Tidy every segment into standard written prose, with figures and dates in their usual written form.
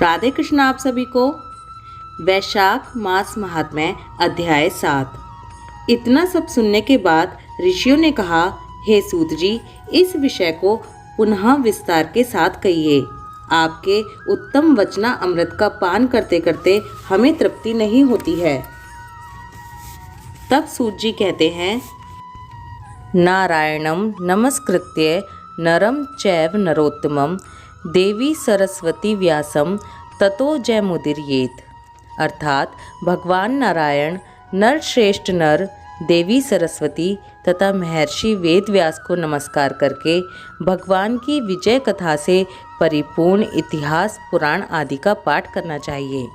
राधे कृष्ण आप सभी को। वैशाख मास महात्म्य अध्याय 7। इतना सब सुनने के बाद ऋषियों ने कहा, हे सूत जी, इस विषय को पुनः विस्तार के साथ कहिए। आपके उत्तम वचना अमृत का पान करते करते हमें तृप्ति नहीं होती है। तब सूत जी कहते हैं, नारायणं नमस्कृत्य नरं चैव नरोत्तमं देवी सरस्वती व्यासं ततो जयमुदीरयेत्। अर्थात भगवान नारायण, नर श्रेष्ठ नर, देवी सरस्वती तथा महर्षि वेद व्यास को नमस्कार करके भगवान की विजय कथा से परिपूर्ण इतिहास, पुराण आदि का पाठ करना चाहिए।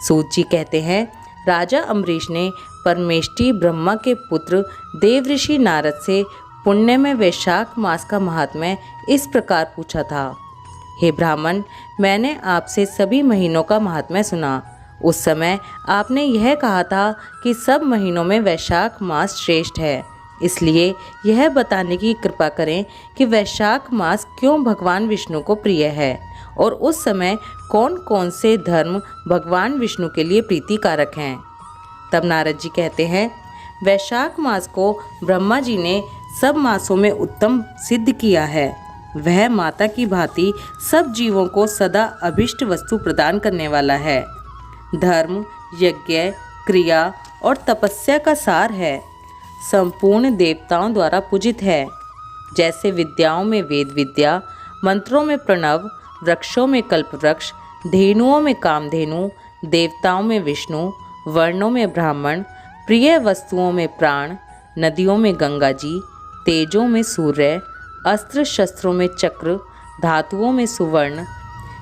सूत जी कहते हैं, राजा अम्बरीश ने परमेष्टि ब्रह्मा के पुत्र देवऋषि नारद से पुण्य में वैशाख मास का महात्म्य इस प्रकार पूछा था। हे ब्राह्मण, मैंने आपसे सभी महीनों का महात्म्य सुना। उस समय आपने यह कहा था कि सब महीनों में वैशाख मास श्रेष्ठ है। इसलिए यह बताने की कृपा करें कि वैशाख मास क्यों भगवान विष्णु को प्रिय है और उस समय कौन कौन से धर्म भगवान विष्णु के लिए प्रीतिकारक हैं। तब नारद जी कहते हैं, वैशाख मास को ब्रह्मा जी ने सब मासों में उत्तम सिद्ध किया है। वह माता की भांति सब जीवों को सदा अभिष्ट वस्तु प्रदान करने वाला है। धर्म, यज्ञ, क्रिया और तपस्या का सार है। संपूर्ण देवताओं द्वारा पूजित है। जैसे विद्याओं में वेद विद्या, मंत्रों में प्रणव, वृक्षों में कल्पवृक्ष, धेनुओं में कामधेनु, देवताओं में विष्णु, वर्णों में ब्राह्मण, प्रिय वस्तुओं में प्राण, नदियों में गंगा जी, तेजों में सूर्य, अस्त्र शस्त्रों में चक्र, धातुओं में सुवर्ण,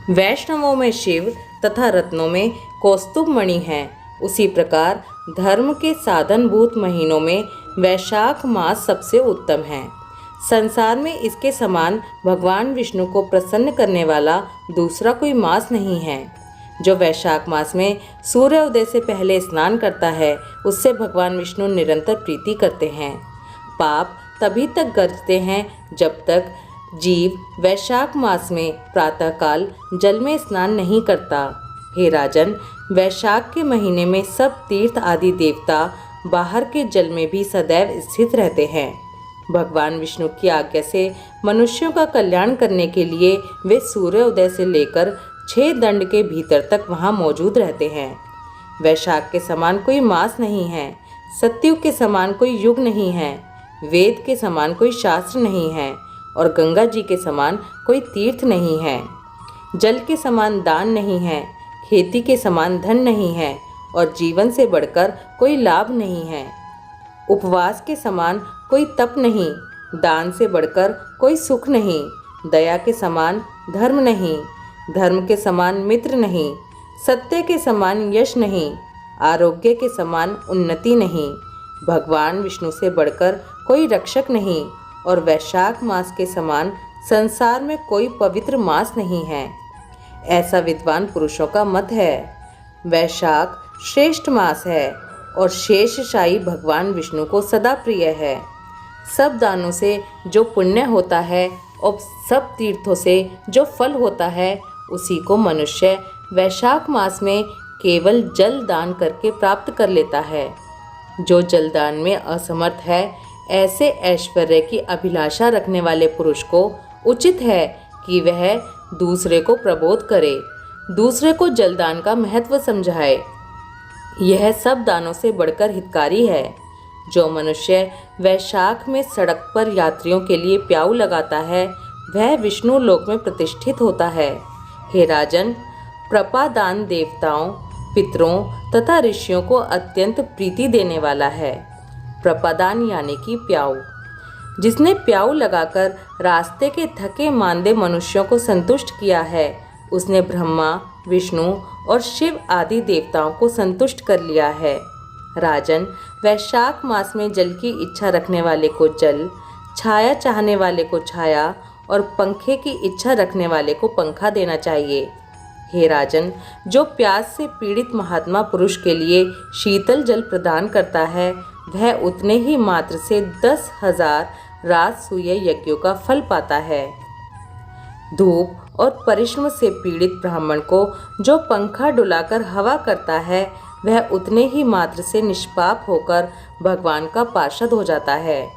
वैष्णवों में शिव तथा रत्नों में कौस्तुभ मणि हैं। उसी प्रकार धर्म के साधनभूत महीनों में वैशाख मास सबसे उत्तम है। संसार में इसके समान भगवान विष्णु को प्रसन्न करने वाला दूसरा कोई मास नहीं है। जो वैशाख मास में सूर्योदय से पहले स्नान करता है, उससे भगवान विष्णु निरंतर प्रीति करते हैं। पाप तभी तक गरजते हैं जब तक जीव वैशाख मास में प्रातःकाल जल में स्नान नहीं करता। हे राजन, वैशाख के महीने में सब तीर्थ आदि देवता बाहर के जल में भी सदैव स्थित रहते हैं। भगवान विष्णु की आज्ञा से मनुष्यों का कल्याण करने के लिए वे सूर्योदय से लेकर 6 दंड के भीतर तक वहाँ मौजूद रहते हैं। वैशाख के समान कोई मास नहीं है। सतयुग के समान कोई युग नहीं है। वेद के समान कोई शास्त्र नहीं है और गंगा जी के समान कोई तीर्थ नहीं है। जल के समान दान नहीं है, खेती के समान धन नहीं है और जीवन से बढ़कर कोई लाभ नहीं है। उपवास के समान कोई तप नहीं, दान से बढ़कर कोई सुख नहीं, दया के समान धर्म नहीं, धर्म के समान मित्र नहीं, सत्य के समान यश नहीं, आरोग्य के समान उन्नति नहीं, भगवान विष्णु से बढ़कर कोई रक्षक नहीं और वैशाख मास के समान संसार में कोई पवित्र मास नहीं है। ऐसा विद्वान पुरुषों का मत है। वैशाख श्रेष्ठ मास है और शेषशायी भगवान विष्णु को सदा प्रिय है। सब दानों से जो पुण्य होता है और सब तीर्थों से जो फल होता है, उसी को मनुष्य वैशाख मास में केवल जल दान करके प्राप्त कर लेता है। जो जलदान में असमर्थ है, ऐसे ऐश्वर्य की अभिलाषा रखने वाले पुरुष को उचित है कि वह दूसरे को प्रबोध करे, दूसरे को जलदान का महत्व समझाए। यह सब दानों से बढ़कर हितकारी है। जो मनुष्य वैशाख में सड़क पर यात्रियों के लिए प्याऊ लगाता है, वह विष्णु लोक में प्रतिष्ठित होता है। हे राजन, प्रपादान देवताओं, पितरों तथा ऋषियों को अत्यंत प्रीति देने वाला है। प्रपादान यानी कि प्याऊ। जिसने प्याऊ लगाकर रास्ते के थके मांदे मनुष्यों को संतुष्ट किया है, उसने ब्रह्मा, विष्णु और शिव आदि देवताओं को संतुष्ट कर लिया है। राजन, वैशाख मास में जल की इच्छा रखने वाले को जल, छाया चाहने वाले को छाया और पंखे की इच्छा रखने वाले को पंखा देना चाहिए। हे राजन, जो प्यास से पीड़ित महात्मा पुरुष के लिए शीतल जल प्रदान करता है, वह उतने ही मात्र से 10,000 राजसूय यज्ञों का फल पाता है। धूप और परिश्रम से पीड़ित ब्राह्मण को जो पंखा डुलाकर हवा करता है, वह उतने ही मात्र से निष्पाप होकर भगवान का पार्षद हो जाता है।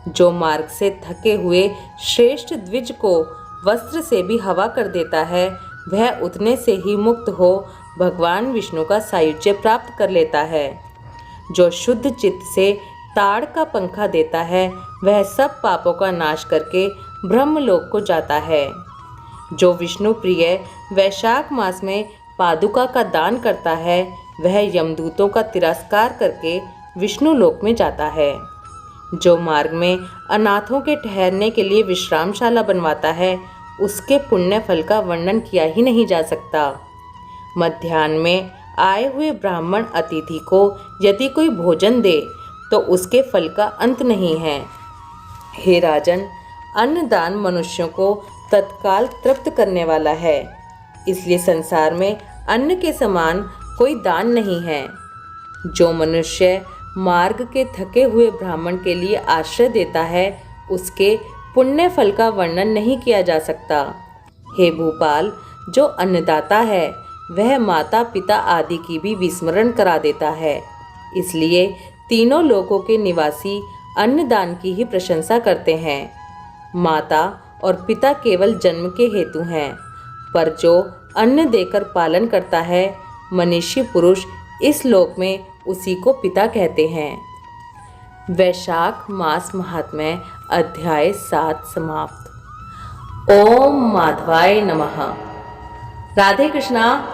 जो मार्ग से थके हुए श्रेष्ठ द्विज को वस्त्र से भी हवा कर देता है, वह उतने से ही मुक्त हो भगवान विष्णु का सायुज्य प्राप्त कर लेता है। जो शुद्ध चित्त से ताड़ का पंखा देता है, वह सब पापों का नाश करके ब्रह्मलोक को जाता है। जो विष्णु प्रिय वैशाख मास में पादुका का दान करता है, वह यमदूतों का तिरस्कार करके विष्णु लोक में जाता है। जो मार्ग में अनाथों के ठहरने के लिए विश्रामशाला बनवाता है, उसके पुण्य फल का वर्णन किया ही नहीं जा सकता। मध्याह्न में आए हुए ब्राह्मण अतिथि को यदि कोई भोजन दे तो उसके फल का अंत नहीं है। हे राजन, अन्नदान मनुष्यों को तत्काल तृप्त करने वाला है, इसलिए संसार में अन्न के समान कोई दान नहीं है। जो मनुष्य मार्ग के थके हुए ब्राह्मण के लिए आश्रय देता है, उसके पुण्य फल का वर्णन नहीं किया जा सकता। हे भूपाल, जो अन्नदाता है वह माता पिता आदि की भी विस्मरण करा देता है, इसलिए तीनों लोकों के निवासी अन्नदान की ही प्रशंसा करते हैं। माता और पिता केवल जन्म के हेतु हैं, पर जो अन्न देकर पालन करता है, मनीषी पुरुष इस लोक में उसी को पिता कहते हैं। वैशाख मास महात्म्य अध्याय 7 समाप्त। ओम माधवाय नमः। राधे कृष्णा।